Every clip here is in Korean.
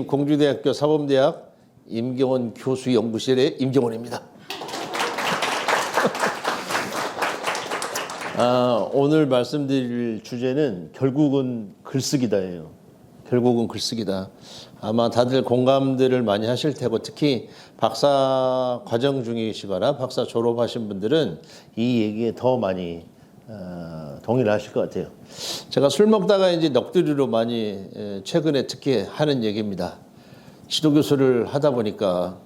공주대학교 사범대학 임경원 교수 연구실의 임경원입니다. 오늘 말씀드릴 주제는 결국은 글쓰기다예요. 결국은 글쓰기다. 아마 다들 공감들을 많이 하실 테고, 특히 박사 과정 중이시거나 박사 졸업하신 분들은 이 얘기에 더 많이 동의를 하실 것 같아요. 제가 술 먹다가 이제 넋두리로 많이 최근에 특히 하는 얘기입니다. 지도교수를 하다 보니까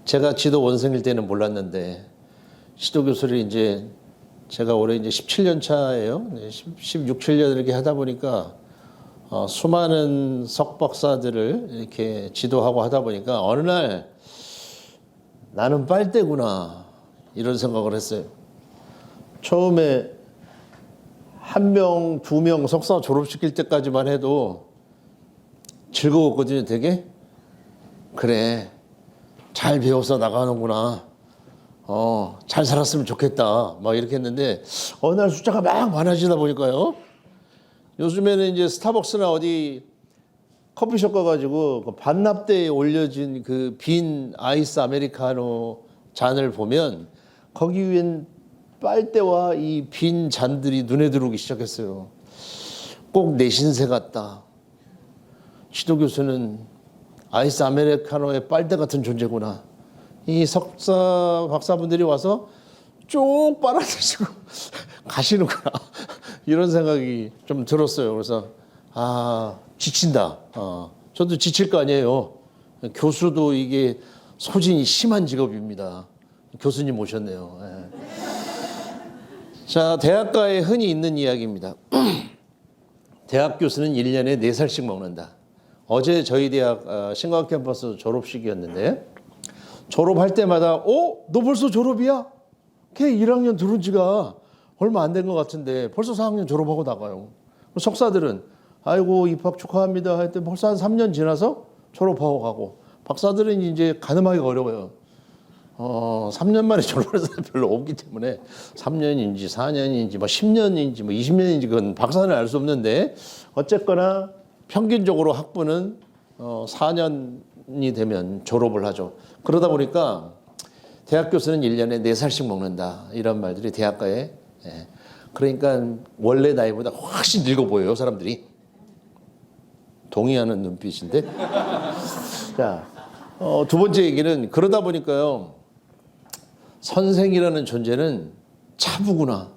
제가 지도 원생일 때는 몰랐는데 지도교수를 이제 제가 올해 이제 17년 차예요. 16, 17년 이렇게 하다 보니까 수많은 석박사들을 이렇게 지도하고 하다 보니까 어느 날 나는 빨대구나 이런 생각을 했어요. 처음에 한 명, 두 명 석사 졸업시킬 때까지만 해도 즐거웠거든요, 되게. 그래, 잘 배워서 나가는구나. 잘 살았으면 좋겠다. 막 이렇게 했는데 어느 날 숫자가 막 많아지다 보니까요. 요즘에는 이제 스타벅스나 어디 커피숍 가가지고 그 반납대에 올려진 그 빈 아이스 아메리카노 잔을 보면 거기 위엔 빨대와 이 빈 잔들이 눈에 들어오기 시작했어요. 꼭 내 신세 같다. 지도교수는 아이스 아메리카노의 빨대 같은 존재구나. 이 석사 박사분들이 와서 쭉 빨아들이고 가시는구나. 이런 생각이 좀 들었어요. 그래서 지친다. 저도 지칠 거 아니에요. 교수도 이게 소진이 심한 직업입니다. 교수님 오셨네요. 예. 자, 대학가에 흔히 있는 이야기입니다. 대학 교수는 1년에 4살씩 먹는다. 어제 저희 대학 신광 캠퍼스 졸업식이었는데 졸업할 때마다 너 벌써 졸업이야? 걔 1학년 들어온 지가 얼마 안 된 것 같은데 벌써 4학년 졸업하고 나가요. 석사들은 아이고 입학 축하합니다 할 때 벌써 한 3년 지나서 졸업하고 가고, 박사들은 이제 가늠하기가 어려워요. 3년 만에 졸업하는 사람이 별로 없기 때문에 3년인지 4년인지 뭐 10년인지 뭐 20년인지 그건 박사는 알 수 없는데, 어쨌거나 평균적으로 학부는 4년이 되면 졸업을 하죠. 그러다 보니까 대학 교수는 1년에 4살씩 먹는다. 이런 말들이 대학가에. 그러니까 원래 나이보다 훨씬 늙어 보여요, 사람들이. 동의하는 눈빛인데. 자, 두 번째 얘기는 그러다 보니까요. 선생이라는 존재는 차부구나.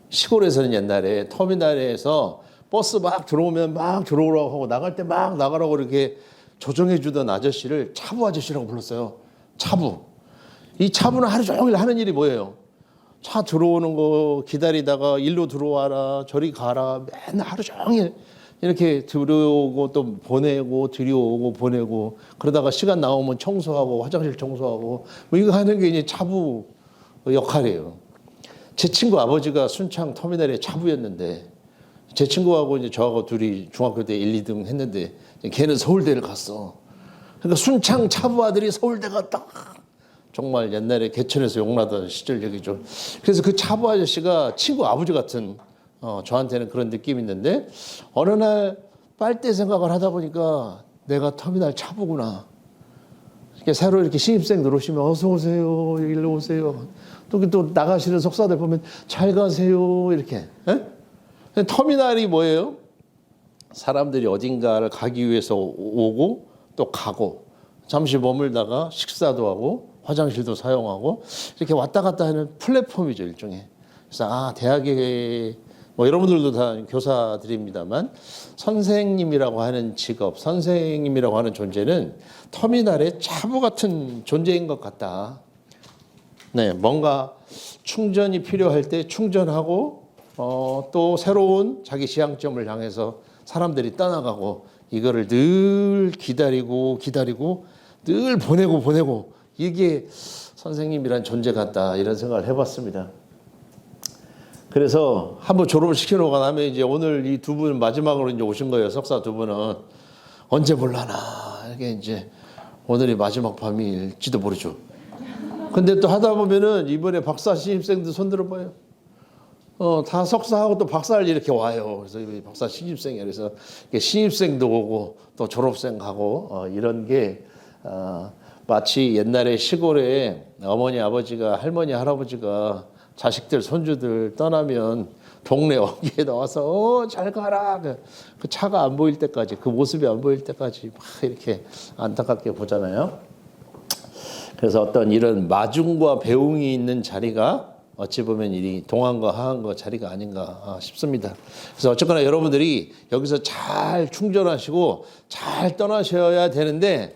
시골에서는 옛날에 터미널에서 버스 막 들어오면 막 들어오라고 하고 나갈 때 막 나가라고 이렇게 조정해 주던 아저씨를 차부 아저씨라고 불렀어요. 차부. 이 차부는 하루 종일 하는 일이 뭐예요? 차 들어오는 거 기다리다가 일로 들어와라, 저리 가라, 맨날 하루 종일 이렇게 들어오고 또 보내고 들여오고 보내고, 그러다가 시간 나오면 청소하고 화장실 청소하고 뭐 이거 하는 게 이제 차부 역할이에요. 제 친구 아버지가 순창 터미널의 차부였는데 제 친구하고 이제 저하고 둘이 중학교 때 1, 2등 했는데 걔는 서울대를 갔어. 그러니까 순창 차부 아들이 서울대 갔다. 정말 옛날에 개천에서 용나던 시절 얘기죠. 그래서 그 차부 아저씨가 친구 아버지 같은 저한테는 그런 느낌이 있는데, 어느 날 빨대 생각을 하다 보니까 내가 터미널 차부구나. 이렇게 새로 이렇게 신입생 들어오시면 어서 오세요, 일로 오세요. 또 나가시는 석사들 보면 잘 가세요 이렇게. 터미널이 뭐예요? 사람들이 어딘가를 가기 위해서 오고 또 가고, 잠시 머물다가 식사도 하고 화장실도 사용하고 이렇게 왔다 갔다 하는 플랫폼이죠, 일종의. 그래서 대학에 뭐 여러분들도 다 교사들입니다만 선생님이라고 하는 직업, 선생님이라고 하는 존재는 터미널의 차부 같은 존재인 것 같다. 네, 뭔가 충전이 필요할 때 충전하고 또 새로운 자기 지향점을 향해서 사람들이 떠나가고, 이거를 늘 기다리고 늘 보내고 이게 선생님이란 존재 같다, 이런 생각을 해봤습니다. 그래서 한번 졸업을 시켜놓고 나면 이제 오늘 이 두 분 마지막으로 이제 오신 거예요. 석사 두 분은 언제 볼라나, 이게 이제 오늘이 마지막 밤일지도 모르죠. 근데 또 하다 보면은 이번에 박사 신입생들 손 들어봐요. 다 석사하고 또 박사를 이렇게 와요. 그래서 박사 신입생이에요. 그래서 신입생도 오고 또 졸업생하고 이런 게 마치 옛날에 시골에 어머니 아버지가 할머니 할아버지가 자식들 손주들 떠나면 동네 어귀에 나와서 잘 가라 그 차가 안 보일 때까지 그 모습이 안 보일 때까지 막 이렇게 안타깝게 보잖아요. 그래서 어떤 이런 마중과 배웅이 있는 자리가 어찌 보면 이 동안과 하한과 자리가 아닌가 싶습니다. 그래서 어쨌거나 여러분들이 여기서 잘 충전하시고 잘 떠나셔야 되는데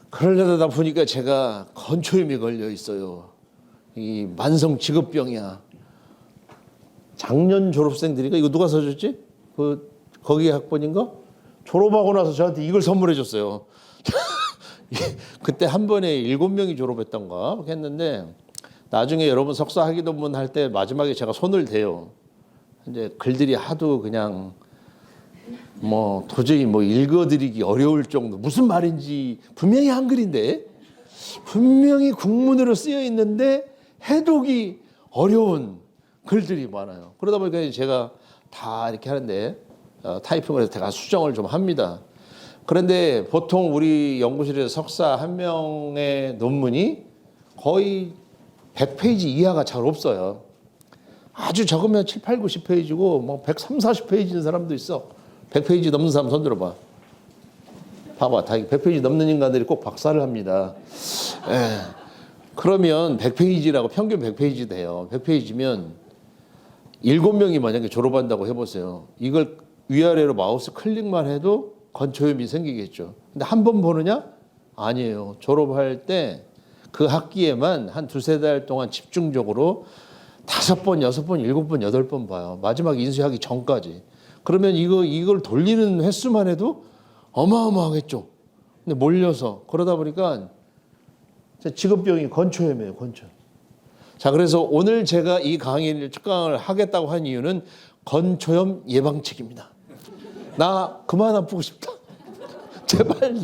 그러려다 보니까 제가 건초염이 걸려 있어요. 이 만성 직업병이야. 작년 졸업생들이가 이거 누가 사줬지? 거기 학번인가? 졸업하고 나서 저한테 이걸 선물해 줬어요. 그때 한 번에 7명이 졸업했던가 했는데 나중에 여러분 석사 학위 논문 할 때 마지막에 제가 손을 대요. 이제 글들이 하도 그냥 도저히 읽어드리기 어려울 정도 무슨 말인지 분명히 한글인데 분명히 국문으로 쓰여 있는데 해독이 어려운 글들이 많아요. 그러다 보니까 제가 다 이렇게 하는데 타이핑을 해서 제가 수정을 좀 합니다. 그런데 보통 우리 연구실에서 석사 한 명의 논문이 거의 100페이지 이하가 잘 없어요. 아주 적으면 7, 8, 90페이지고 130, 40페이지인 사람도 있어. 100페이지 넘는 사람 손 들어봐. 봐봐. 다 100페이지 넘는 인간들이 꼭 박사를 합니다. 그러면 100페이지라고 평균 100페이지 돼요. 100페이지면 7명이 만약에 졸업한다고 해보세요. 이걸 위아래로 마우스 클릭만 해도 건초염이 생기겠죠. 근데 한 번 보느냐? 아니에요. 졸업할 때 그 학기에만 한 2-3달 동안 집중적으로 5번, 6번, 7번, 8번 봐요. 마지막 인수하기 전까지. 그러면 이걸 돌리는 횟수만 해도 어마어마하겠죠. 근데 몰려서 그러다 보니까 직업병이 건초염이에요. 건초염. 자, 그래서 오늘 제가 이 강의를 특강을 하겠다고 한 이유는 건초염 예방책입니다. 나 그만 아프고 싶다. 제발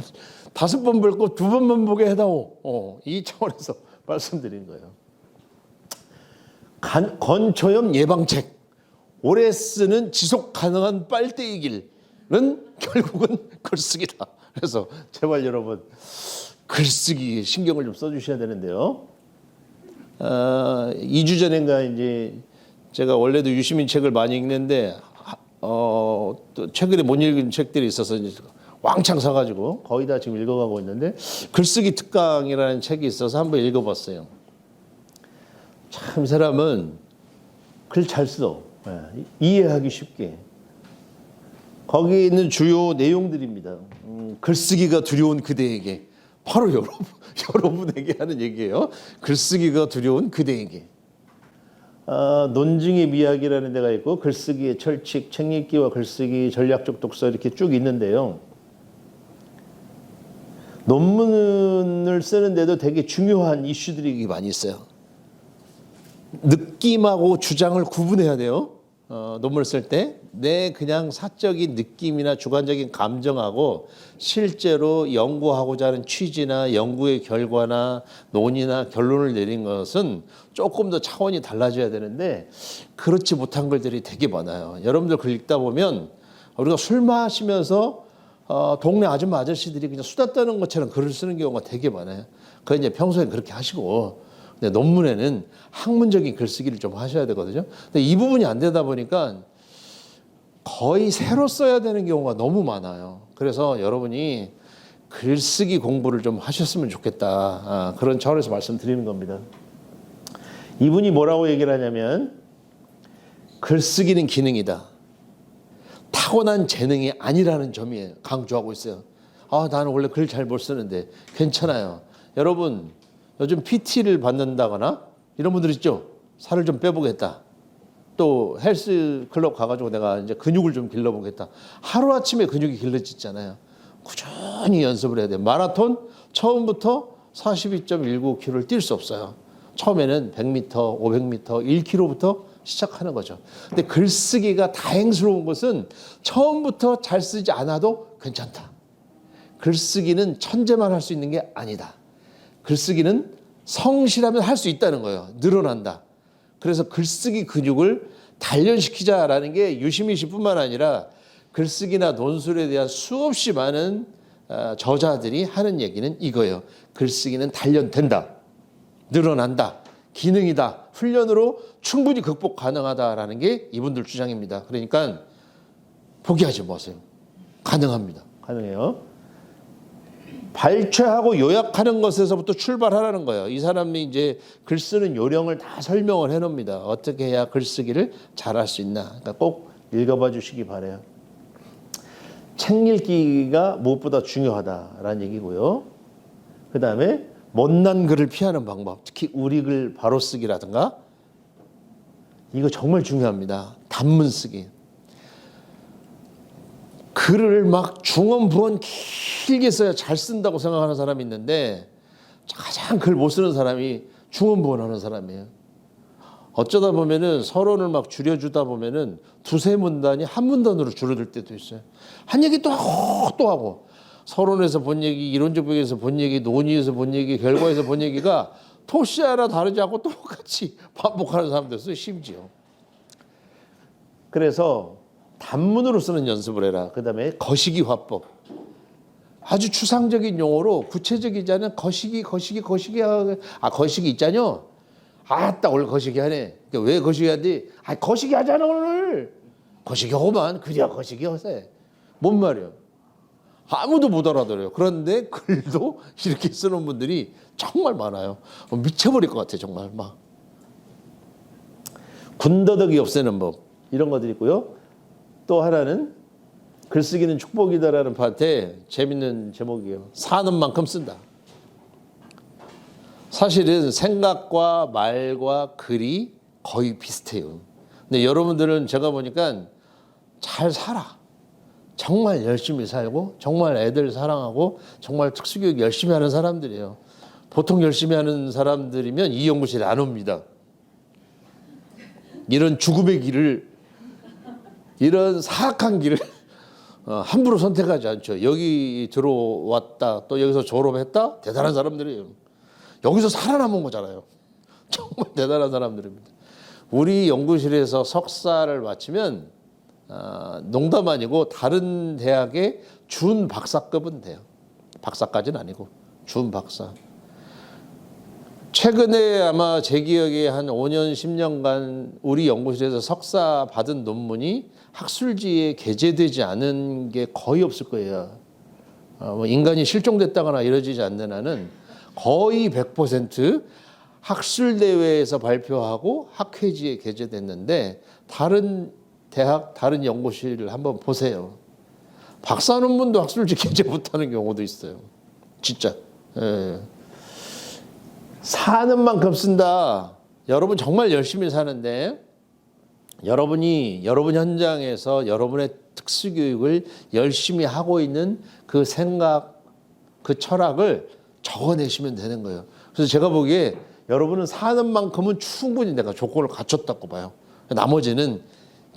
5번 볼 거 2번만 보게 해다오. 이 차원에서 말씀드린 거예요. 건초염 예방책. 오래 쓰는 지속 가능한 빨대의 길은 결국은 글쓰기다. 그래서 제발 여러분 글쓰기 신경을 좀 써주셔야 되는데요. 2주 전인가 이제 제가 원래도 유시민 책을 많이 읽는데 또 최근에 못 읽은 책들이 있어서 이제 왕창 사가지고 거의 다 지금 읽어가고 있는데 글쓰기 특강이라는 책이 있어서 한번 읽어봤어요. 참 이 사람은 글 잘 써. 이해하기 쉽게. 거기에 있는 주요 내용들입니다. 글쓰기가 두려운 그대에게. 바로 여러분에게 하는 얘기예요. 글쓰기가 두려운 그대에게. 논증의 미학이라는 데가 있고 글쓰기의 철칙, 책 읽기와 글쓰기, 전략적 독서 이렇게 쭉 있는데요. 논문을 쓰는데도 되게 중요한 이슈들이 많이 있어요. 느낌하고 주장을 구분해야 돼요. 논문을 쓸 때 내 그냥 사적인 느낌이나 주관적인 감정하고 실제로 연구하고자 하는 취지나 연구의 결과나 논의나 결론을 내린 것은 조금 더 차원이 달라져야 되는데 그렇지 못한 글들이 되게 많아요. 여러분들 글 읽다 보면 우리가 술 마시면서 동네 아줌마 아저씨들이 그냥 수다 떠는 것처럼 글을 쓰는 경우가 되게 많아요. 그건 이제 평소에 그렇게 하시고 근데 논문에는 학문적인 글쓰기를 좀 하셔야 되거든요. 근데 이 부분이 안 되다 보니까 거의 새로 써야 되는 경우가 너무 많아요. 그래서 여러분이 글쓰기 공부를 좀 하셨으면 좋겠다. 그런 차원에서 말씀드리는 겁니다. 이분이 뭐라고 얘기를 하냐면 글쓰기는 기능이다. 타고난 재능이 아니라는 점이에요. 강조하고 있어요. 나는 원래 글 잘 못 쓰는데 괜찮아요. 여러분 요즘 PT를 받는다거나 이런 분들 있죠. 살을 좀 빼보겠다. 또 헬스 클럽 가가지고 내가 이제 근육을 좀 길러보겠다. 하루아침에 근육이 길러지잖아요. 꾸준히 연습을 해야 돼요. 마라톤 처음부터 42.19km를 뛸 수 없어요. 처음에는 100m, 500m, 1km부터 시작하는 거죠. 근데 글쓰기가 다행스러운 것은 처음부터 잘 쓰지 않아도 괜찮다. 글쓰기는 천재만 할 수 있는 게 아니다. 글쓰기는 성실하면 할 수 있다는 거예요. 늘어난다. 그래서 글쓰기 근육을 단련시키자라는 게 유시민 씨뿐만 아니라 글쓰기나 논술에 대한 수없이 많은 저자들이 하는 얘기는 이거예요. 글쓰기는 단련된다. 늘어난다. 기능이다. 훈련으로 충분히 극복 가능하다라는 게 이분들 주장입니다. 그러니까 포기하지 마세요. 가능합니다. 가능해요. 발췌하고 요약하는 것에서부터 출발하라는 거예요. 이 사람이 이제 글 쓰는 요령을 다 설명을 해놓습니다. 어떻게 해야 글쓰기를 잘할 수 있나. 그러니까 꼭 읽어봐 주시기 바라요. 책 읽기가 무엇보다 중요하다라는 얘기고요. 그 다음에 못난 글을 피하는 방법, 특히 우리 글 바로 쓰기라든가 이거 정말 중요합니다. 단문 쓰기. 글을 막 중언부언 길게 써야 잘 쓴다고 생각하는 사람이 있는데 가장 글 못 쓰는 사람이 중언부언하는 사람이에요. 어쩌다 보면은 서론을 막 줄여주다 보면은 두세 문단이 한 문단으로 줄어들 때도 있어요. 한 얘기 또 하고 서론에서 본 얘기, 이론적 배경에서 본 얘기, 논의에서 본 얘기, 결과에서 본 얘기가 토시 하나 다르지 않고 똑같이 반복하는 사람도 있어요. 심지어. 그래서 단문으로 쓰는 연습을 해라. 그 다음에 거시기 화법. 아주 추상적인 용어로 구체적이지 않은 거시기 있잖요. 아따 오늘 거시기 하네. 왜 거시기 하지? 아 거시기 하잖아 오늘. 거시기 하고만 그냥 거시기 하세. 뭔 말이야. 아무도 못 알아들어요. 그런데 글도 이렇게 쓰는 분들이 정말 많아요. 미쳐버릴 것 같아 정말 막. 군더더기 없애는 법 이런 것들이 있고요. 또 하나는 글쓰기는 축복이다라는 파트에 재밌는 제목이에요. 사는 만큼 쓴다. 사실은 생각과 말과 글이 거의 비슷해요. 근데 여러분들은 제가 보니까 잘 살아. 정말 열심히 살고 정말 애들 사랑하고 정말 특수교육 열심히 하는 사람들이에요. 보통 열심히 하는 사람들이면 이 연구실에 안 옵니다. 이런 죽음의 길을 이런 사악한 길을 함부로 선택하지 않죠. 여기 들어왔다 또 여기서 졸업했다 대단한 사람들이에요. 여기서 살아남은 거잖아요. 정말 대단한 사람들입니다. 우리 연구실에서 석사를 마치면 농담 아니고 다른 대학의 준 박사급은 돼요. 박사까지는 아니고 준 박사. 최근에 아마 제 기억에 한 5년 10년간 우리 연구실에서 석사 받은 논문이 학술지에 게재되지 않은 게 거의 없을 거예요. 뭐 인간이 실종됐다거나 이러지지 않는 한은 거의 100% 학술대회에서 발표하고 학회지에 게재됐는데 다른 대학, 다른 연구실을 한번 보세요. 박사 논문도 학술지 게재 못하는 경우도 있어요. 진짜. 예. 사는 만큼 쓴다. 여러분 정말 열심히 사는데 여러분이 여러분 현장에서 여러분의 특수교육을 열심히 하고 있는 그 생각, 그 철학을 적어내시면 되는 거예요. 그래서 제가 보기에 여러분은 사는 만큼은 충분히 내가 조건을 갖췄다고 봐요. 나머지는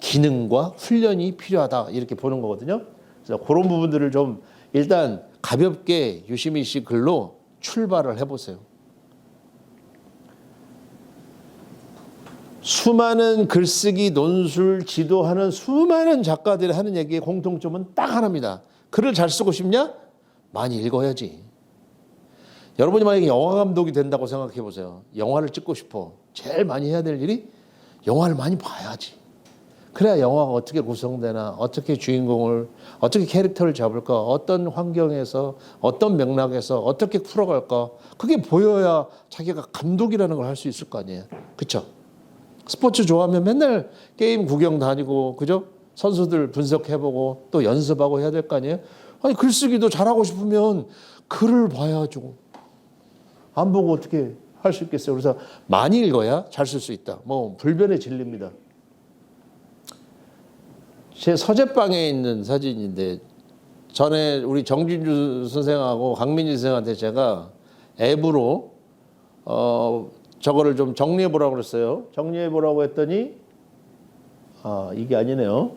기능과 훈련이 필요하다 이렇게 보는 거거든요. 그래서 그런 부분들을 좀 일단 가볍게 유시민 씨 글로 출발을 해보세요. 수많은 글쓰기, 논술, 지도하는 수많은 작가들이 하는 얘기의 공통점은 딱 하나입니다. 글을 잘 쓰고 싶냐? 많이 읽어야지. 여러분이 만약에 영화 감독이 된다고 생각해 보세요. 영화를 찍고 싶어. 제일 많이 해야 될 일이 영화를 많이 봐야지. 그래야 영화가 어떻게 구성되나, 어떻게 주인공을, 어떻게 캐릭터를 잡을까, 어떤 환경에서, 어떤 맥락에서 어떻게 풀어갈까. 그게 보여야 자기가 감독이라는 걸 할 수 있을 거 아니에요. 그렇죠? 스포츠 좋아하면 맨날 게임 구경 다니고, 그죠? 선수들 분석해보고 또 연습하고 해야 될 거 아니에요? 아니, 글쓰기도 잘하고 싶으면 글을 봐야죠. 안 보고 어떻게 할 수 있겠어요? 그래서 많이 읽어야 잘 쓸 수 있다. 뭐 불변의 진리입니다. 제 서재방에 있는 사진인데 전에 우리 정진주 선생하고 강민지 선생한테 제가 앱으로 저거를 좀 정리해 보라고 그랬어요. 정리해 보라고 했더니 이게 아니네요.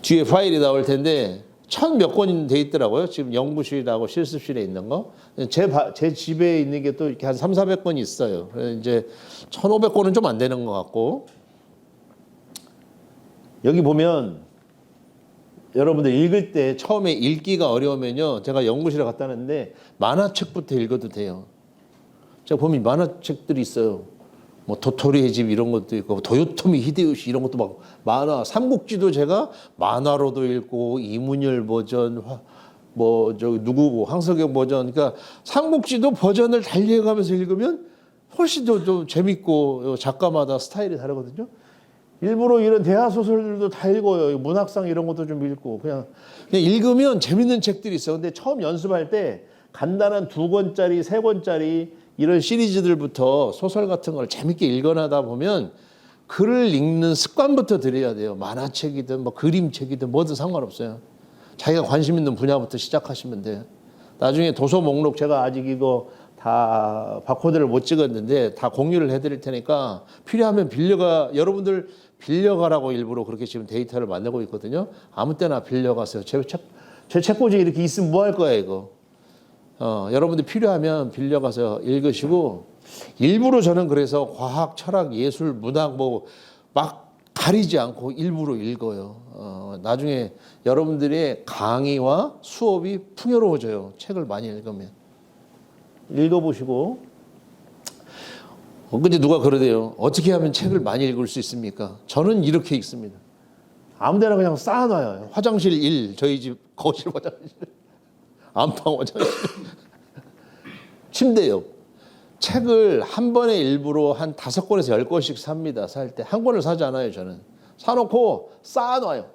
뒤에 파일이 나올 텐데 몇 권이 돼 있더라고요. 지금 연구실하고 실습실에 있는 거. 제 집에 있는 게 또 이렇게 한 300~400권이 있어요. 그래서 이제 1,500권은 좀 안 되는 것 같고. 여기 보면 여러분들 읽을 때 처음에 읽기가 어려우면요. 제가 연구실에 갔다 왔는데 만화책부터 읽어도 돼요. 제가 보면 만화책들이 있어요. 뭐 도토리의 집 이런 것도 있고 도요토미 히데요시 이런 것도 막 만화 삼국지도 제가 만화로도 읽고 이문열 버전 뭐 저기 누구고 황석영 버전 그러니까 삼국지도 버전을 달리해가면서 읽으면 훨씬 더 좀 재밌고 작가마다 스타일이 다르거든요. 일부러 이런 대하 소설들도 다 읽어요. 문학상 이런 것도 좀 읽고 그냥 읽으면 재밌는 책들이 있어요. 근데 처음 연습할 때 간단한 2권짜리, 3권짜리 이런 시리즈들부터 소설 같은 걸 재밌게 읽어나다 보면 글을 읽는 습관부터 들여야 돼요. 만화책이든 뭐 그림책이든 뭐든 상관없어요. 자기가 관심 있는 분야부터 시작하시면 돼요. 나중에 도서 목록 제가 아직 이거 다 바코드를 못 찍었는데 다 공유를 해드릴 테니까 필요하면 여러분들 빌려가라고 일부러 그렇게 지금 데이터를 만들고 있거든요. 아무 때나 빌려가세요. 제 책꽂이 이렇게 있으면 뭐 할 거야 이거. 여러분들 필요하면 빌려가서 읽으시고 일부러 저는 그래서 과학, 철학, 예술, 문학 뭐 막 가리지 않고 일부러 읽어요. 나중에 여러분들의 강의와 수업이 풍요로워져요. 책을 많이 읽으면. 읽어보시고. 근데 누가 그러대요. 어떻게 하면 책을 많이 읽을 수 있습니까? 저는 이렇게 읽습니다. 아무데나 그냥 쌓아놔요. 화장실 1, 저희 집 거실 화장실. 안방 화장실. 침대 옆. 책을 한 번에 일부러 한 5권에서 10권씩 삽니다. 살 때. 한 권을 사지 않아요, 저는. 사놓고 쌓아놔요.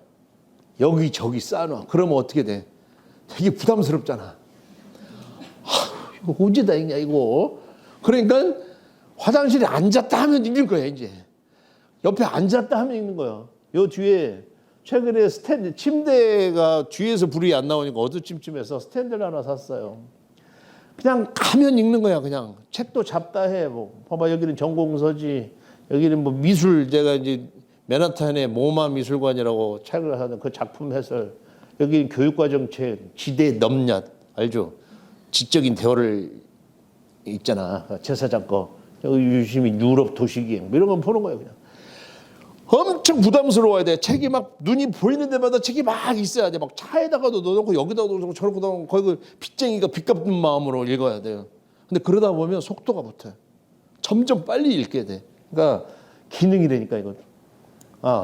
여기저기 쌓아놔. 그러면 어떻게 돼? 되게 부담스럽잖아. 이거 언제 다 읽냐, 이거. 그러니까 화장실에 앉았다 하면 읽는 거야, 이제. 옆에 앉았다 하면 읽는 거야. 요 뒤에 최근에 스탠드, 침대가 뒤에서 불이 안 나오니까 어두침침해서 스탠드를 하나 샀어요. 그냥 가면 읽는 거야, 그냥. 책도 잡다 해. 뭐, 봐봐, 여기는 전공서지. 여기는 뭐 미술, 제가 이제 맨하탄의 모마 미술관이라고 책을 하는 그 작품 해설. 여기는 교육과정 책, 지대 넘얏. 알죠? 지적인 대화를 있잖아. 제사장 거. 여기 유심히 유럽 도시기행. 이런 건 보는 거야, 그냥. 엄청 부담스러워야 돼. 책이 막 눈이 보이는 데마다 책이 막 있어야 돼. 막 차에다가도 넣어놓고 여기다가 넣어놓고 저렇게 넣어놓고 거의 그 빚쟁이가 빚 갚는 마음으로 읽어야 돼요. 근데 그러다 보면 속도가 붙어요. 점점 빨리 읽게 돼. 그러니까 기능이라니까 이거.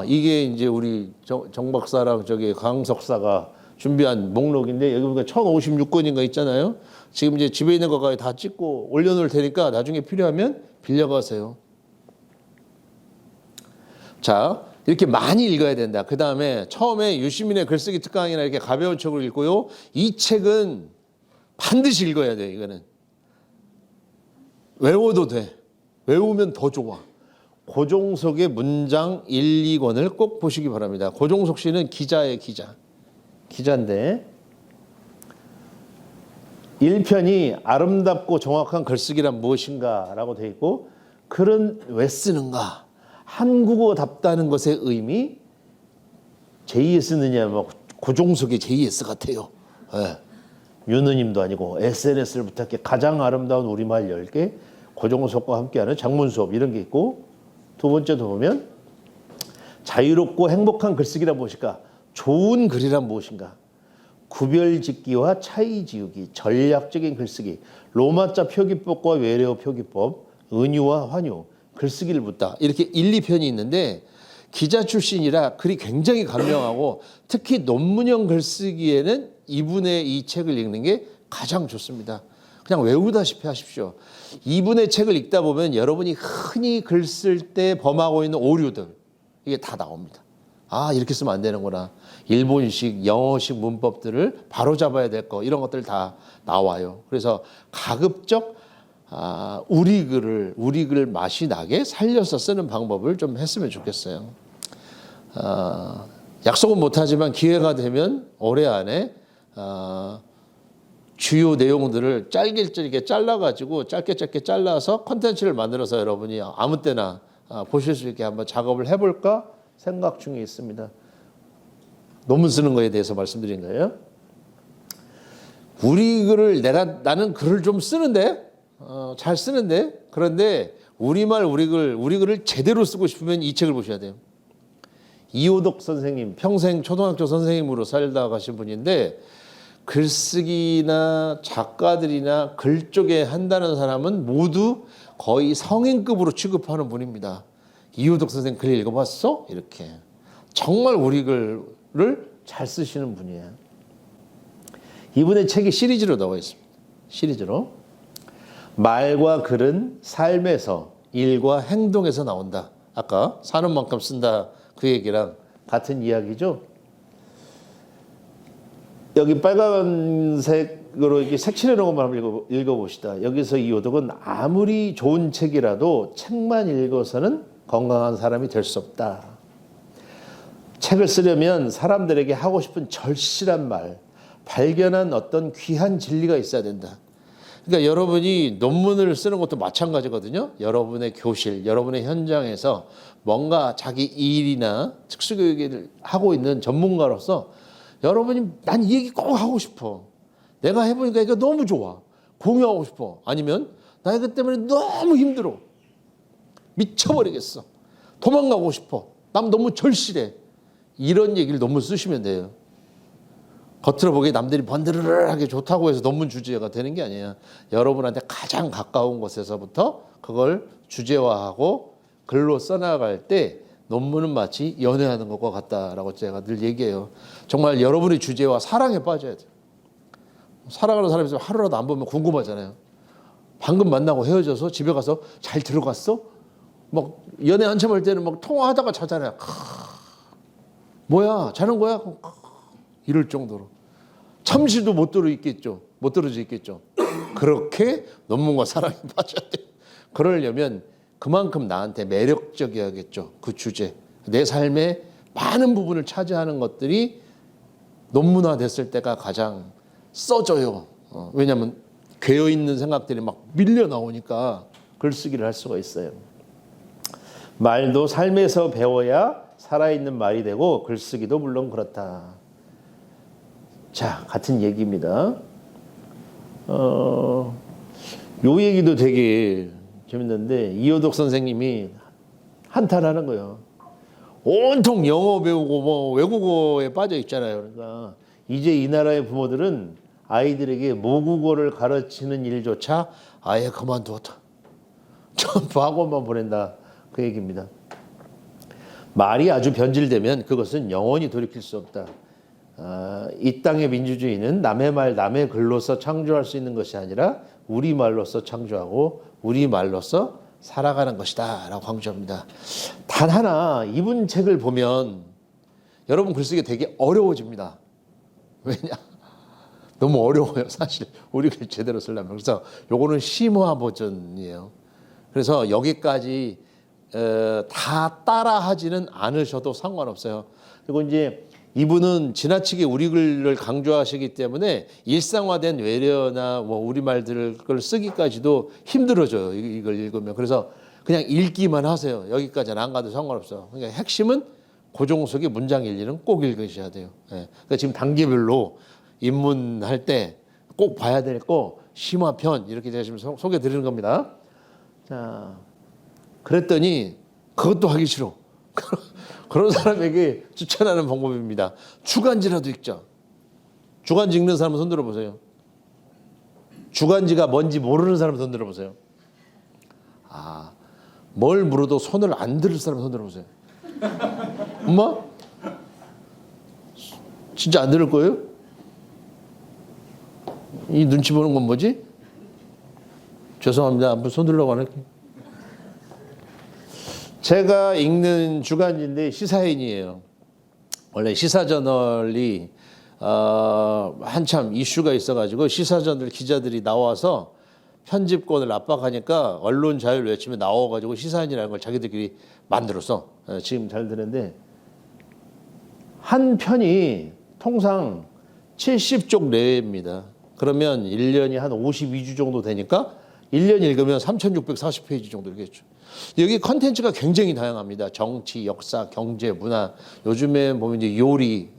이게 이제 우리 정 박사랑 저기 강 석사가 준비한 목록인데 여기 보니까 1056권인가 있잖아요. 지금 이제 집에 있는 거까지 다 찍고 올려놓을 테니까 나중에 필요하면 빌려가세요. 자, 이렇게 많이 읽어야 된다. 그 다음에 처음에 유시민의 글쓰기 특강이나 이렇게 가벼운 책을 읽고요. 이 책은 반드시 읽어야 돼, 이거는. 외워도 돼. 외우면 더 좋아. 고종석의 문장 1, 2권을 꼭 보시기 바랍니다. 고종석 씨는 기자예요, 기자. 기자인데 1편이 아름답고 정확한 글쓰기란 무엇인가 라고 되어 있고 글은 왜 쓰는가? 한국어답다는 것의 의미 JS느냐 뭐 고종석의 JS 같아요. 네. 윤우님도 아니고 SNS를 부탁해 가장 아름다운 우리말 10개 고종석과 함께하는 장문 수업 이런 게 있고 두 번째도 보면 자유롭고 행복한 글쓰기란 무엇일까? 좋은 글이란 무엇인가? 구별짓기와 차이 지우기, 전략적인 글쓰기, 로마자 표기법과 외래어 표기법, 은유와 환유, 글쓰기를 묻다. 이렇게 1, 2편이 있는데 기자 출신이라 글이 굉장히 간명하고 특히 논문형 글쓰기에는 이분의 이 책을 읽는 게 가장 좋습니다. 그냥 외우다시피 하십시오. 이분의 책을 읽다 보면 여러분이 흔히 글 쓸 때 범하고 있는 오류들 이게 다 나옵니다. 이렇게 쓰면 안 되는구나. 일본식, 영어식 문법들을 바로잡아야 될 거 이런 것들 다 나와요. 그래서 가급적 우리 글 맛이 나게 살려서 쓰는 방법을 좀 했으면 좋겠어요. 약속은 못하지만 기회가 되면 올해 안에 주요 내용들을 짧게 잘라가지고 짧게 잘라서 콘텐츠를 만들어서 여러분이 아무 때나 보실 수 있게 한번 작업을 해볼까 생각 중에 있습니다. 논문 쓰는 거에 대해서 말씀드린 거예요. 우리 글을 나는 글을 좀 쓰는데 잘 쓰는데 그런데 우리 글을 제대로 쓰고 싶으면 이 책을 보셔야 돼요. 이호덕 선생님 평생 초등학교 선생님으로 살다 가신 분인데 글쓰기나 작가들이나 글 쪽에 한다는 사람은 모두 거의 성인급으로 취급하는 분입니다. 이호덕 선생님 글 읽어봤어? 이렇게 정말 우리 글을 잘 쓰시는 분이에요. 이분의 책이 시리즈로 나와 있습니다. 시리즈로. 말과 글은 삶에서 일과 행동에서 나온다. 아까 사는 만큼 쓴다 그 얘기랑 같은 이야기죠. 여기 빨간색으로 이렇게 색칠해 놓은 것만 한번 읽어봅시다. 여기서 이호덕은 아무리 좋은 책이라도 책만 읽어서는 건강한 사람이 될 수 없다. 책을 쓰려면 사람들에게 하고 싶은 절실한 말, 발견한 어떤 귀한 진리가 있어야 된다. 그러니까 여러분이 논문을 쓰는 것도 마찬가지거든요. 여러분의 교실, 여러분의 현장에서 뭔가 자기 일이나 특수교육을 하고 있는 전문가로서 여러분이 난 이 얘기 꼭 하고 싶어. 내가 해보니까 이거 너무 좋아. 공유하고 싶어. 아니면 나 이것 때문에 너무 힘들어. 미쳐버리겠어. 도망가고 싶어. 난 너무 절실해. 이런 얘기를 논문 쓰시면 돼요. 겉으로 보기에 남들이 번드르르하게 좋다고 해서 논문 주제가 되는 게 아니에요. 여러분한테 가장 가까운 곳에서부터 그걸 주제화하고 글로 써나갈 때 논문은 마치 연애하는 것과 같다라고 제가 늘 얘기해요. 정말 여러분의 주제와 사랑에 빠져야 돼요. 사랑하는 사람이 있으면 하루라도 안 보면 궁금하잖아요. 방금 만나고 헤어져서 집에 가서 잘 들어갔어? 막 연애 한참 할 때는 막 통화하다가 자잖아요. 뭐야 자는 거야? 이럴 정도로 잠시도 못 떨어져 있겠죠. 그렇게 논문과 사랑에 빠져야 돼요. 그러려면 그만큼 나한테 매력적이어야겠죠. 그 주제. 내 삶의 많은 부분을 차지하는 것들이 논문화 됐을 때가 가장 써져요. 왜냐하면 괴어있는 생각들이 막 밀려 나오니까 글쓰기를 할 수가 있어요. 말도 삶에서 배워야 살아있는 말이 되고 글쓰기도 물론 그렇다. 자, 같은 얘기입니다. 요 얘기도 되게 재밌는데 이호덕 선생님이 한탄하는 거예요. 온통 영어 배우고 뭐 외국어에 빠져 있잖아요. 그러니까 이제 이 나라의 부모들은 아이들에게 모국어를 가르치는 일조차 아예 그만두었다. 전부 학원만 보낸다. 그 얘기입니다. 말이 아주 변질되면 그것은 영원히 돌이킬 수 없다. 이 땅의 민주주의는 남의 말, 남의 글로서 창조할 수 있는 것이 아니라 우리 말로서 창조하고 우리 말로서 살아가는 것이다 라고 강조합니다. 단 하나 이분 책을 보면 여러분 글쓰기 되게 어려워집니다. 왜냐? 너무 어려워요 사실 우리 글 제대로 쓰려면. 그래서 요거는 심화 버전이에요. 그래서 여기까지 다 따라하지는 않으셔도 상관없어요. 그리고 이제 이분은 지나치게 우리 글을 강조하시기 때문에 일상화된 외래어나 뭐 우리말들을 쓰기까지도 힘들어져요. 이걸 읽으면. 그래서 그냥 읽기만 하세요. 여기까지는 안 가도 상관없어요. 그러니까 핵심은 고정 속의 문장 일리는 꼭 읽으셔야 돼요. 그러니까 지금 단계별로 입문할 때 꼭 봐야 될 거 심화편 이렇게 제가 지금 소개해 드리는 겁니다. 자, 그랬더니 그것도 하기 싫어. 그런 사람에게 추천하는 방법입니다. 주간지라도 읽자. 주간지 읽는 사람은 손 들어보세요. 주간지가 뭔지 모르는 사람은 손 들어보세요. 뭘 물어도 손을 안 들을 사람은 손 들어보세요. 엄마? 진짜 안 들을 거예요? 이 눈치 보는 건 뭐지? 죄송합니다. 한번 손 들려고 안 할게요. 제가 읽는 주간지인데 시사인이에요. 원래 시사저널이 한참 이슈가 있어가지고 시사저널 기자들이 나와서 편집권을 압박하니까 언론 자유를 외치며 나와가지고 시사인이라는 걸 자기들끼리 만들어서 지금 잘 되는데 한 편이 통상 70쪽 내외입니다. 그러면 1년이 한 52주 정도 되니까 1년 읽으면 3640페이지 정도 읽겠죠. 여기 컨텐츠가 굉장히 다양합니다. 정치, 역사, 경제, 문화. 요즘에 보면 이제 요리,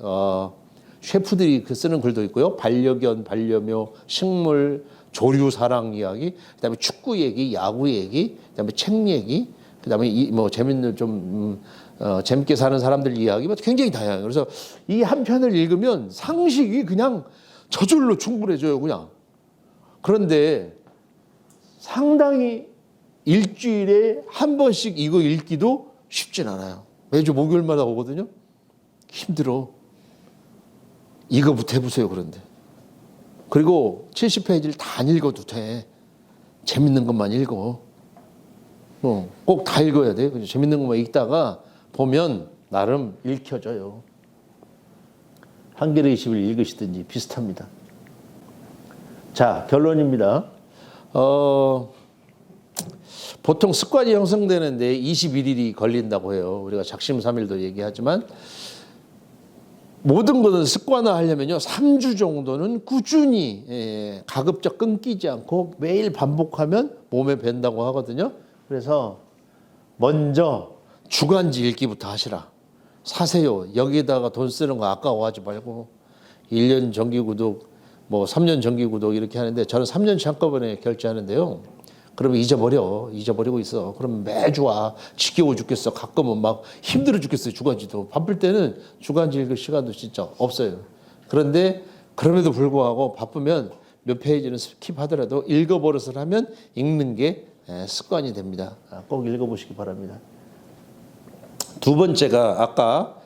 셰프들이 쓰는 글도 있고요. 반려견, 반려묘, 식물, 조류 사랑 이야기, 그다음에 축구 얘기, 야구 얘기, 그다음에 책 얘기, 그다음에 뭐 재밌는 좀 재밌게 사는 사람들 이야기, 뭐 굉장히 다양해요. 그래서 이 한 편을 읽으면 상식이 그냥 저절로 충분해져요, 그냥. 그런데 상당히 일주일에 한 번씩 이거 읽기도 쉽진 않아요. 매주 목요일마다 오거든요. 힘들어. 이거부터 해보세요, 그런데. 그리고 70페이지를 다 안 읽어도 돼. 재밌는 것만 읽어. 꼭 다 읽어야 돼. 재밌는 것만 읽다가 보면 나름 읽혀져요. 한겨레 20일 읽으시든지 비슷합니다. 자, 결론입니다. 보통 습관이 형성되는데 21일이 걸린다고 해요. 우리가 작심삼일도 얘기하지만 모든 것은 습관화하려면요 3주 정도는 꾸준히 가급적 끊기지 않고 매일 반복하면 몸에 밴다고 하거든요. 그래서 먼저 주간지 읽기부터 하시라. 사세요. 여기다가 돈 쓰는 거 아까워하지 말고 1년 정기구독, 뭐 3년 정기구독 이렇게 하는데 저는 3년치 한꺼번에 결제하는데요. 그러면 잊어버리고 있어. 그럼 매주 와. 지겨워 죽겠어. 가끔은 막 힘들어 죽겠어요. 주간지도. 바쁠 때는 주간지 읽을 시간도 진짜 없어요. 그런데 그럼에도 불구하고 바쁘면 몇 페이지는 스킵하더라도 읽어버릇을 하면 읽는 게 습관이 됩니다. 꼭 읽어보시기 바랍니다. 두 번째가 아까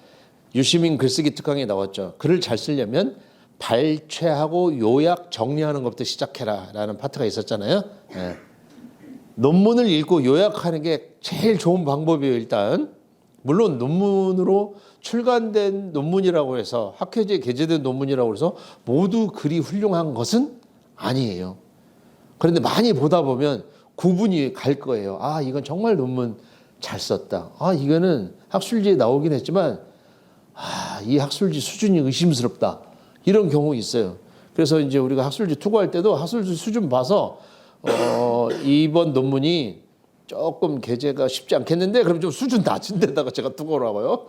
유시민 글쓰기 특강에 나왔죠. 글을 잘 쓰려면 발췌하고 요약 정리하는 것부터 시작해라 라는 파트가 있었잖아요. 논문을 읽고 요약하는 게 제일 좋은 방법이에요. 일단 물론 논문으로 출간된 논문이라고 해서 학회지에 게재된 논문이라고 해서 모두 글이 훌륭한 것은 아니에요. 그런데 많이 보다 보면 구분이 갈 거예요. 아, 이건 정말 논문 잘 썼다. 아, 이거는 학술지에 나오긴 했지만 이 학술지 수준이 의심스럽다. 이런 경우 있어요. 그래서 이제 우리가 학술지 투고할 때도 학술지 수준 봐서 이번 논문이 조금 게재가 쉽지 않겠는데 그럼 좀 수준 낮은 데다가 제가 투고를 하고요.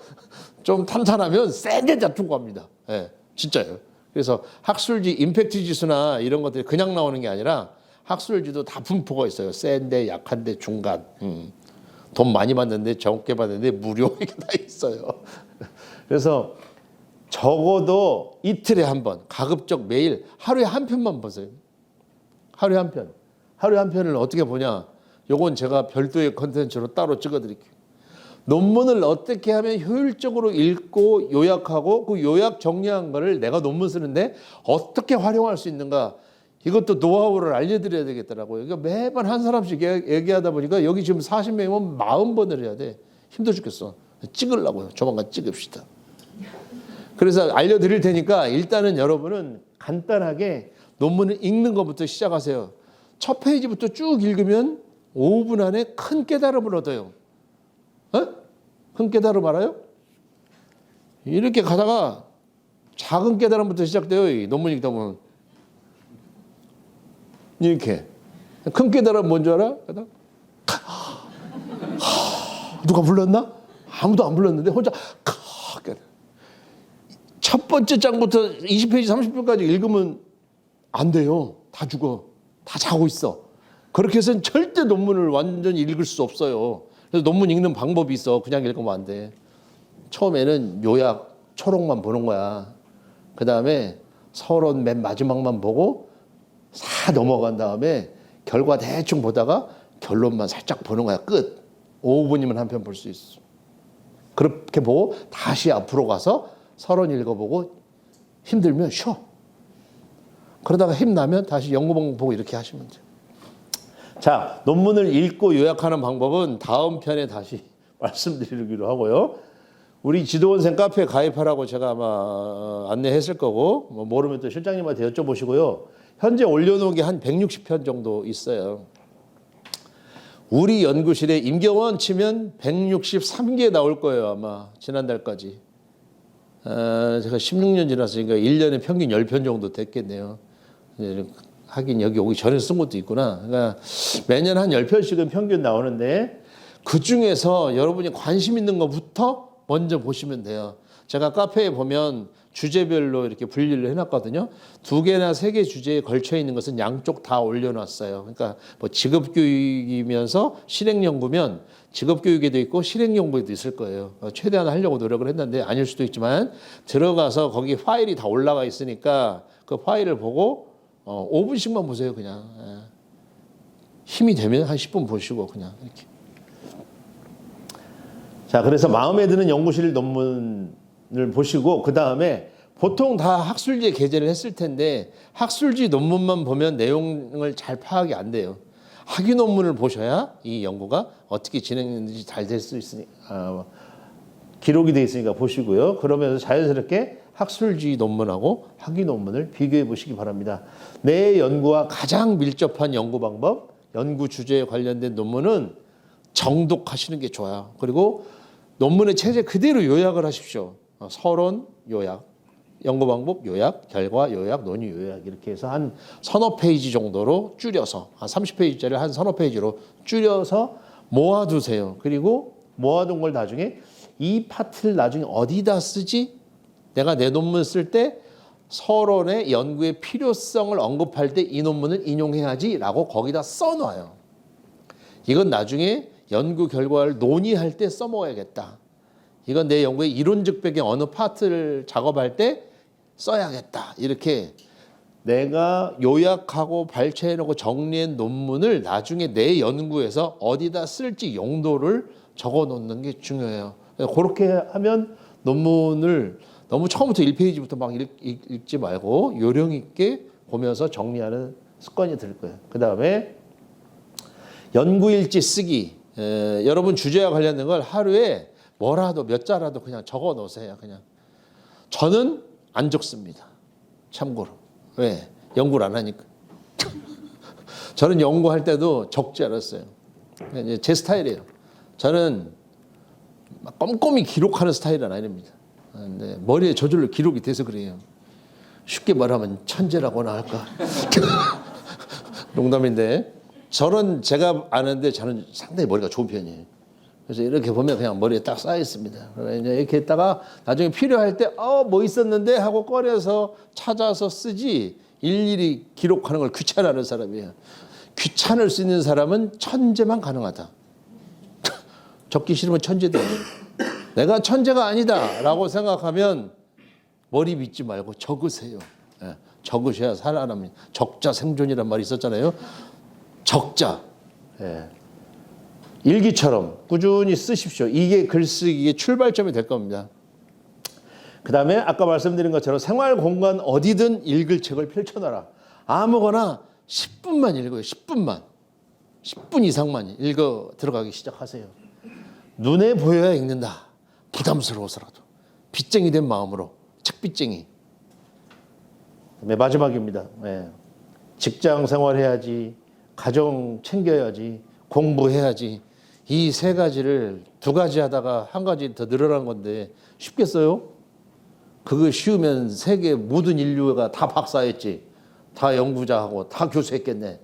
좀 탄탄하면 센 데다 투고합니다. 진짜요. 그래서 학술지 임팩트 지수나 이런 것들이 그냥 나오는 게 아니라 학술지도 다 분포가 있어요. 센데, 약한데, 중간. 돈 많이 받는데, 적게 받는데, 무료 이게 다 있어요. 그래서 적어도 이틀에 한 번, 가급적 매일 하루에 한 편만 보세요. 하루에 한 편. 하루에 한 편을 어떻게 보냐? 요건 제가 별도의 컨텐츠로 따로 찍어드릴게요. 논문을 어떻게 하면 효율적으로 읽고 요약하고 그 요약 정리한 거를 내가 논문 쓰는데 어떻게 활용할 수 있는가? 이것도 노하우를 알려드려야 되겠더라고요. 그러니까 매번 한 사람씩 얘기하다 보니까 여기 지금 40명이면 40번을 해야 돼. 힘들어 죽겠어. 찍으려고요. 조만간 찍읍시다. 그래서 알려드릴 테니까 일단은 여러분은 간단하게 논문을 읽는 것부터 시작하세요. 첫 페이지부터 쭉 읽으면 5분 안에 큰 깨달음을 얻어요. 큰 깨달음 알아요? 이렇게 가다가 작은 깨달음부터 시작돼요. 이 논문 읽다 보면. 이렇게. 큰 깨달음 뭔지 알아? 누가 불렀나? 아무도 안 불렀는데 혼자 첫 번째 장부터 20페이지 30분까지 읽으면 안 돼요. 다 죽어. 다 자고 있어. 그렇게 해서는 절대 논문을 완전히 읽을 수 없어요. 그래서 논문 읽는 방법이 있어. 그냥 읽으면 안 돼. 처음에는 요약, 초록만 보는 거야. 그 다음에 서론 맨 마지막만 보고 싹 넘어간 다음에 결과 대충 보다가 결론만 살짝 보는 거야. 끝. 5분이면 한 편 볼 수 있어. 그렇게 보고 다시 앞으로 가서 서론 읽어보고 힘들면 쉬어. 그러다가 힘나면 다시 연구본 보고 이렇게 하시면 돼요. 자, 논문을 읽고 요약하는 방법은 다음 편에 다시 말씀드리기로 하고요. 우리 지도원생 카페에 가입하라고 제가 아마 안내했을 거고 뭐 모르면 또 실장님한테 여쭤보시고요. 현재 올려놓은 게 한 160편 정도 있어요. 우리 연구실에 임경원 치면 163개 나올 거예요. 아마 지난달까지. 제가 16년 지났으니까 1년에 평균 10편 정도 됐겠네요. 하긴 여기 오기 전에 쓴 것도 있구나. 그러니까 매년 한 10편씩은 평균 나오는데 그 중에서 여러분이 관심 있는 것부터 먼저 보시면 돼요. 제가 카페에 보면 주제별로 이렇게 분리를 해놨거든요. 2개나 3개 주제에 걸쳐 있는 것은 양쪽 다 올려놨어요. 그러니까 뭐 직업교육이면서 실행연구면 직업교육에도 있고 실행연구에도 있을 거예요. 최대한 하려고 노력을 했는데 아닐 수도 있지만 들어가서 거기 파일이 다 올라가 있으니까 그 파일을 보고 5분씩만 보세요. 그냥 힘이 되면 한 10분 보시고 그냥 이렇게. 자, 그래서 마음에 드는 연구실 논문을 보시고 그 다음에 보통 다 학술지에 게재를 했을 텐데 학술지 논문만 보면 내용을 잘 파악이 안 돼요. 학위 논문을 보셔야 이 연구가 어떻게 진행했는지 잘 될 수 있으니까 기록이 돼 있으니까 보시고요. 그러면서 자연스럽게 학술지 논문하고 학위 논문을 비교해 보시기 바랍니다. 내 연구와 가장 밀접한 연구 방법, 연구 주제에 관련된 논문은 정독하시는 게 좋아요. 그리고 논문의 체제 그대로 요약을 하십시오. 서론 요약, 연구 방법 요약, 결과 요약, 논의 요약 이렇게 해서 한 서너 페이지 정도로 줄여서 한 30페이지짜리 한 서너 페이지로 줄여서 모아두세요. 그리고 모아둔 걸 나중에 이 파트를 나중에 어디다 쓰지? 내가 내 논문 쓸 때 서론의 연구의 필요성을 언급할 때 이 논문을 인용해야지라고 거기다 써놔요. 이건 나중에 연구 결과를 논의할 때 써먹어야겠다. 이건 내 연구의 이론적 배경 어느 파트를 작업할 때 써야겠다. 이렇게 내가 요약하고 발췌해놓고 정리한 논문을 나중에 내 연구에서 어디다 쓸지 용도를 적어놓는 게 중요해요. 그렇게 하면 논문을 너무 처음부터 1페이지부터 막 읽지 말고 요령 있게 보면서 정리하는 습관이 들 거예요. 그 다음에 연구일지 쓰기. 여러분 주제와 관련된 걸 하루에 뭐라도 몇 자라도 그냥 적어 놓으세요. 그냥. 저는 안 적습니다. 참고로. 왜? 연구를 안 하니까. 저는 연구할 때도 적지 않았어요. 제 스타일이에요. 저는 막 꼼꼼히 기록하는 스타일은 아닙니다. 근데 머리에 저절로 기록이 돼서 그래요. 쉽게 말하면 천재라고나 할까. 농담인데 저는 제가 아는데 저는 상당히 머리가 좋은 편이에요. 그래서 이렇게 보면 그냥 머리에 딱 쌓여 있습니다. 이제 이렇게 했다가 나중에 필요할 때 뭐 있었는데 하고 꺼내서 찾아서 쓰지 일일이 기록하는 걸 귀찮아하는 사람이에요. 귀찮을 수 있는 사람은 천재만 가능하다. 적기 싫으면 천재도 아니에요. 내가 천재가 아니다라고 생각하면 머리 믿지 말고 적으세요. 적으셔야 살아납니다. 적자 생존이란 말이 있었잖아요. 적자. 일기처럼 꾸준히 쓰십시오. 이게 글쓰기의 출발점이 될 겁니다. 그 다음에 아까 말씀드린 것처럼 생활 공간 어디든 읽을 책을 펼쳐놔라. 아무거나 10분만 읽어요. 10분만. 10분 이상만 읽어 들어가기 시작하세요. 눈에 보여야 읽는다. 부담스러워서라도. 빚쟁이 된 마음으로. 책빚쟁이. 마지막입니다. 직장 생활해야지. 가정 챙겨야지. 공부해야지. 이 3가지를 2가지 하다가 1가지 더 늘어난 건데 쉽겠어요? 그거 쉬우면 세계 모든 인류가 다 박사했지. 다 연구자하고 다 교수했겠네.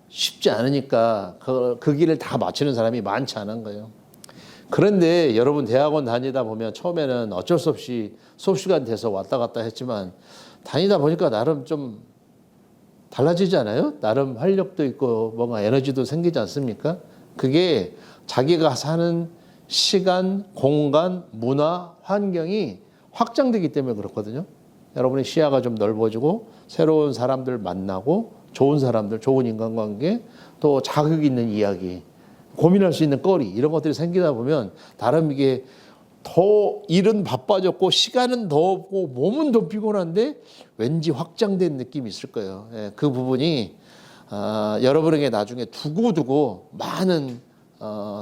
쉽지 않으니까 그 길을 다 마치는 사람이 많지 않은 거예요. 그런데 여러분 대학원 다니다 보면 처음에는 어쩔 수 없이 수업 시간 돼서 왔다 갔다 했지만 다니다 보니까 나름 좀 달라지지 않아요? 나름 활력도 있고 뭔가 에너지도 생기지 않습니까? 그게 자기가 사는 시간, 공간, 문화, 환경이 확장되기 때문에 그렇거든요. 여러분의 시야가 좀 넓어지고 새로운 사람들 만나고 좋은 사람들, 좋은 인간관계, 또 자극 있는 이야기, 고민할 수 있는 거리 이런 것들이 생기다 보면 나름 이게 더 일은 바빠졌고 시간은 더 없고 몸은 더 피곤한데 왠지 확장된 느낌이 있을 거예요. 그 부분이 여러분에게 나중에 두고두고 많은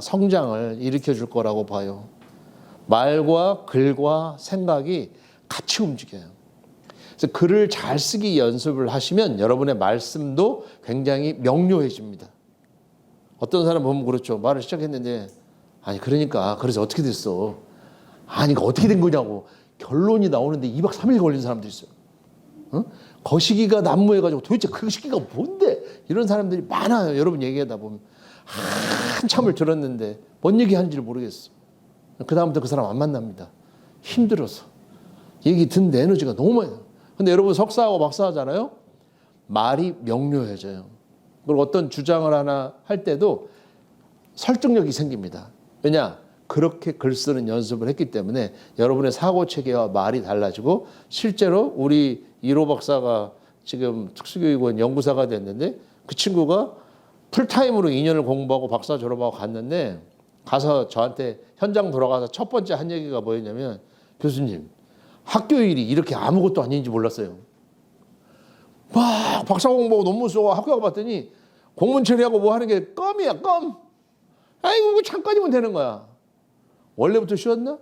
성장을 일으켜 줄 거라고 봐요. 말과 글과 생각이 같이 움직여요. 그래서 글을 잘 쓰기 연습을 하시면 여러분의 말씀도 굉장히 명료해집니다. 어떤 사람 보면 그렇죠. 말을 시작했는데 아니 그러니까 그래서 어떻게 됐어? 아니 그러니까 어떻게 된 거냐고 결론이 나오는데 2박 3일 걸린 사람도 있어요. 거시기가 난무해가지고 도대체 그 시기가 뭔데? 이런 사람들이 많아요. 여러분 얘기하다 보면 한참을 들었는데 뭔 얘기하는지를 모르겠어. 그 다음부터 그 사람 안 만납니다. 힘들어서. 얘기 듣는 에너지가 너무 많이 나요. 근데 여러분 석사하고 박사 하잖아요. 말이 명료해져요. 그리고 어떤 주장을 하나 할 때도 설득력이 생깁니다. 왜냐? 그렇게 글 쓰는 연습을 했기 때문에 여러분의 사고체계와 말이 달라지고 실제로 우리 1호 박사가 지금 특수교육원 연구사가 됐는데 그 친구가 풀타임으로 2년을 공부하고 박사 졸업하고 갔는데 가서 저한테 현장 돌아가서 첫 번째 한 얘기가 뭐였냐면 교수님 학교 일이 이렇게 아무것도 아닌지 몰랐어요. 막 박사 공부하고 논문 쓰고 학교 가봤더니 공문 처리하고 뭐 하는 게 껌이야 껌. 아이고 이거 잠깐이면 되는 거야. 원래부터 쉬웠나?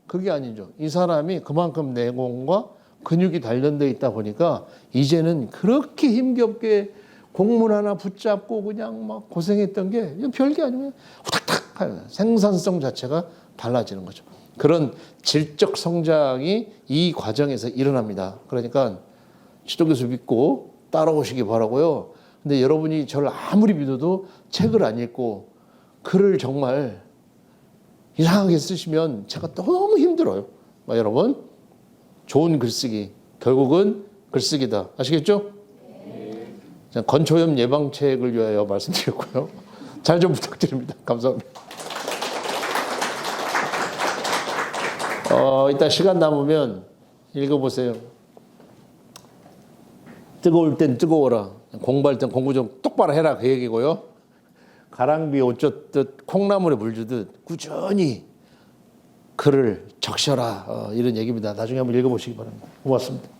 그게 아니죠. 이 사람이 그만큼 내공과 근육이 단련되어 있다 보니까 이제는 그렇게 힘겹게 공문 하나 붙잡고 그냥 막 고생했던 게 별게 아니면 후닥닥 하는 생산성 자체가 달라지는 거죠. 그런 질적 성장이 이 과정에서 일어납니다. 그러니까 지도 교수 믿고 따라오시기 바라고요. 근데 여러분이 저를 아무리 믿어도 책을 안 읽고 글을 정말 이상하게 쓰시면 제가 너무 힘들어요. 여러분 좋은 글쓰기 결국은 글쓰기다. 아시겠죠? 건초염 예방책을 위하여 말씀드렸고요. 잘 좀 부탁드립니다. 감사합니다. 이따 시간 남으면 읽어보세요. 뜨거울 땐 뜨거워라. 공부할 땐 공부 좀 똑바로 해라. 그 얘기고요. 가랑비에 옷 젖듯 콩나물에 물 주듯 꾸준히 글을 적셔라. 이런 얘기입니다. 나중에 한번 읽어보시기 바랍니다. 고맙습니다.